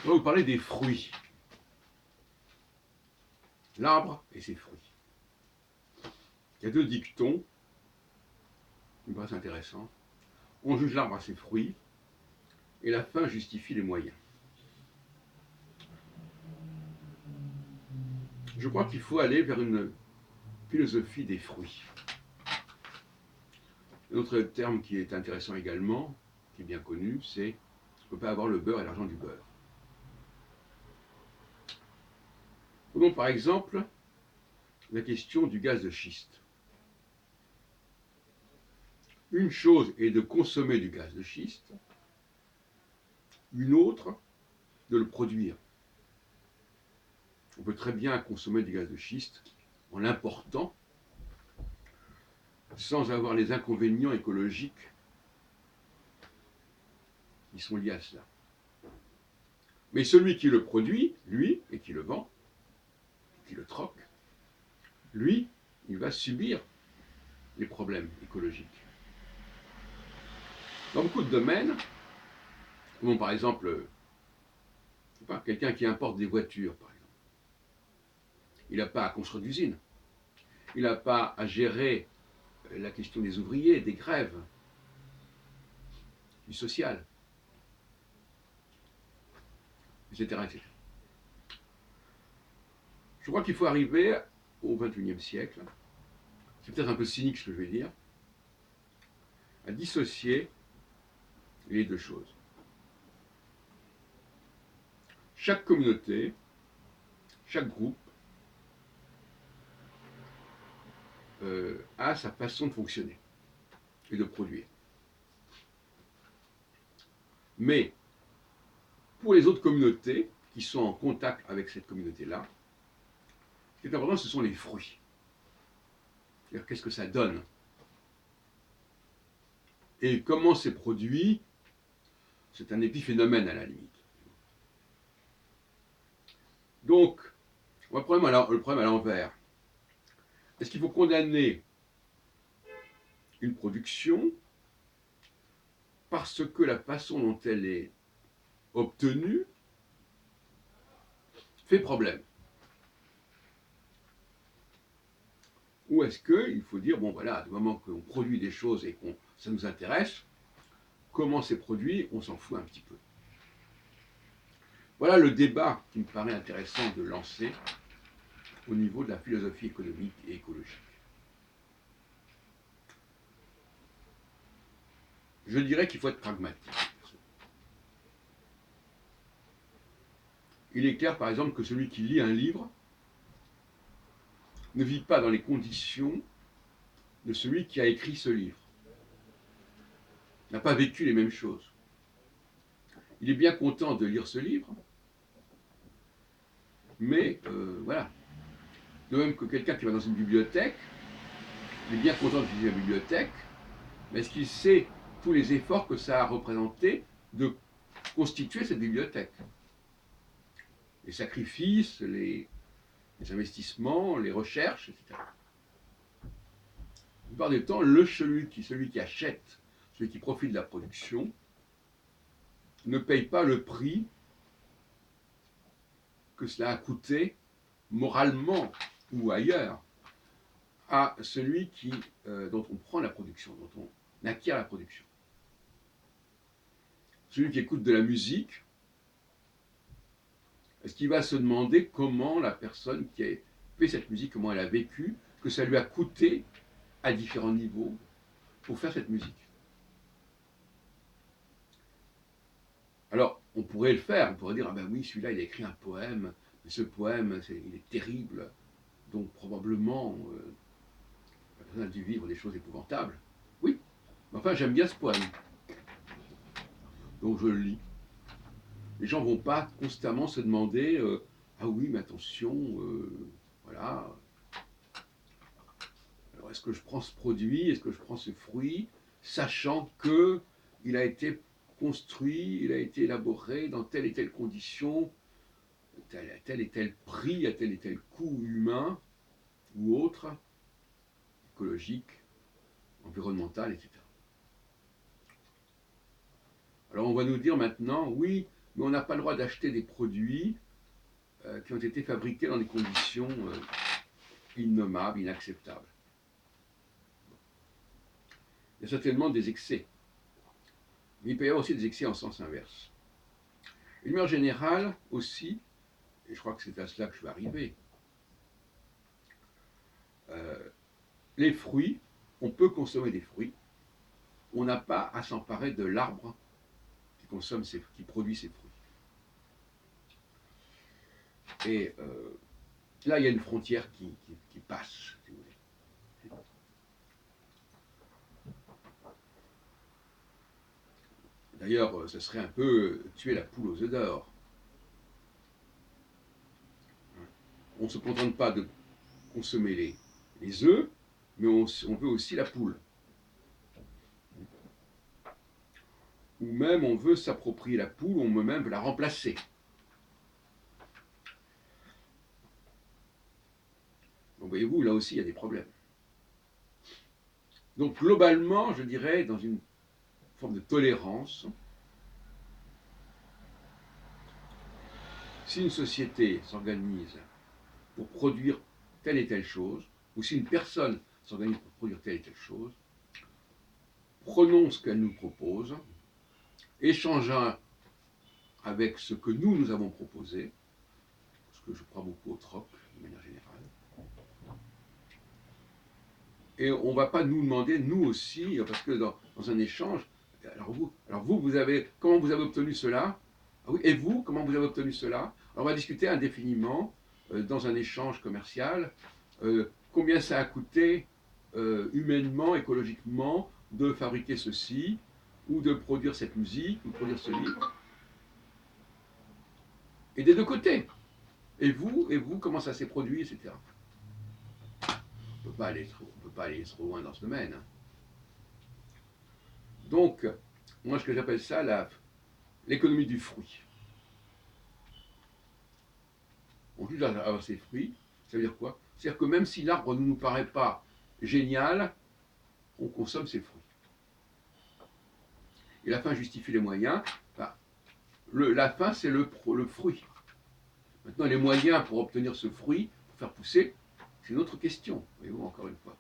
On va vous parler des fruits. L'arbre et ses fruits. Il y a deux dictons qui me paraissent intéressants. On juge l'arbre à ses fruits et la fin justifie les moyens. Je crois qu'il faut aller vers une philosophie des fruits. Un autre terme qui est intéressant également, qui est bien connu, c'est on ne peut pas avoir le beurre et l'argent du beurre. Prenons par exemple la question du gaz de schiste. Une chose est de consommer du gaz de schiste, une autre de le produire. On peut très bien consommer du gaz de schiste en l'important sans avoir les inconvénients écologiques qui sont liés à cela. Mais celui qui le produit, lui, et qui le vend, qui le troque, lui, il va subir les problèmes écologiques. Dans beaucoup de domaines, comme par exemple, quelqu'un qui importe des voitures, par exemple, il n'a pas à construire d'usine, il n'a pas à gérer la question des ouvriers, des grèves, du social, etc., etc. Je crois qu'il faut arriver au XXIe siècle, c'est peut-être un peu cynique ce que je vais dire, à dissocier les deux choses. Chaque communauté, chaque groupe a sa façon de fonctionner et de produire. Mais pour les autres communautés qui sont en contact avec cette communauté-là, ce qui est important, ce sont les fruits. C'est-à-dire qu'est-ce que ça donne et comment c'est produit, c'est un épiphénomène à la limite. Donc, on va prendre le problème à l'envers. Est-ce qu'il faut condamner une production parce que la façon dont elle est obtenue fait problème? Ou est-ce qu'il faut dire, bon voilà, du moment qu'on produit des choses et que ça nous intéresse, comment c'est produit, on s'en fout un petit peu. Voilà le débat qui me paraît intéressant de lancer au niveau de la philosophie économique et écologique. Je dirais qu'il faut être pragmatique. Il est clair, par exemple, que celui qui lit un livre ne vit pas dans les conditions de celui qui a écrit ce livre. Il n'a pas vécu les mêmes choses. Il est bien content de lire ce livre, mais voilà. De même que quelqu'un qui va dans une bibliothèque, il est bien content d'utiliser la bibliothèque, mais est-ce qu'il sait tous les efforts que ça a représenté de constituer cette bibliothèque? Les sacrifices, les investissements, les recherches, etc. La plupart du temps, celui qui achète, celui qui profite de la production, ne paye pas le prix que cela a coûté moralement ou ailleurs à celui dont on prend la production, dont on acquiert la production. Celui qui écoute de la musique, est-ce qu'il va se demander comment la personne qui a fait cette musique, comment elle a vécu, que ça lui a coûté à différents niveaux pour faire cette musique? Alors, on pourrait le faire, on pourrait dire, ah ben oui, celui-là, il a écrit un poème, mais ce poème, il est terrible, donc probablement, la personne a dû vivre des choses épouvantables. Oui, mais enfin, j'aime bien ce poème. Donc je le lis. Les gens ne vont pas constamment se demander, ah oui, mais attention, voilà, alors est-ce que je prends ce produit, est-ce que je prends ce fruit, sachant qu'il a été construit, il a été élaboré dans telle et telle condition, à tel et tel prix, à tel et tel coût humain ou autre, écologique, environnemental, etc. Alors on va nous dire maintenant, oui, mais on n'a pas le droit d'acheter des produits qui ont été fabriqués dans des conditions innommables, inacceptables. Il y a certainement des excès, mais il peut y avoir aussi des excès en sens inverse. Et de manière générale aussi, et je crois que c'est à cela que je vais arriver, les fruits, on peut consommer des fruits, on n'a pas à s'emparer de l'arbre qui produit ces fruits. Et là, il y a une frontière qui passe, si vous voulez. D'ailleurs, ce serait un peu tuer la poule aux œufs d'or. On ne se contente pas de consommer les œufs, mais on veut aussi la poule. Ou même on veut s'approprier la poule, on veut même la remplacer. Donc voyez-vous, là aussi, il y a des problèmes. Donc globalement, je dirais, dans une forme de tolérance, si une société s'organise pour produire telle et telle chose, ou si une personne s'organise pour produire telle et telle chose, prenons ce qu'elle nous propose, échangeons avec ce que nous avons proposé, parce que je crois beaucoup au troc, de manière générale, et on ne va pas nous demander, nous aussi, parce que dans un échange, alors vous avez, comment vous avez obtenu cela? Ah oui, et vous, comment vous avez obtenu cela? Alors on va discuter indéfiniment dans un échange commercial, combien ça a coûté humainement, écologiquement, de fabriquer ceci, ou de produire cette musique, ou de produire ce livre. Et des deux côtés. Et vous, comment ça s'est produit, etc. On ne peut pas aller trop loin dans ce domaine. Donc, moi, ce que j'appelle ça l'économie du fruit. On juge avoir ces fruits, ça veut dire quoi? C'est-à-dire que même si l'arbre ne nous paraît pas génial, on consomme ses fruits. Et la fin justifie les moyens. Enfin, la fin, c'est le fruit. Maintenant, les moyens pour obtenir ce fruit, pour faire pousser, c'est une autre question, voyez-vous, encore une fois.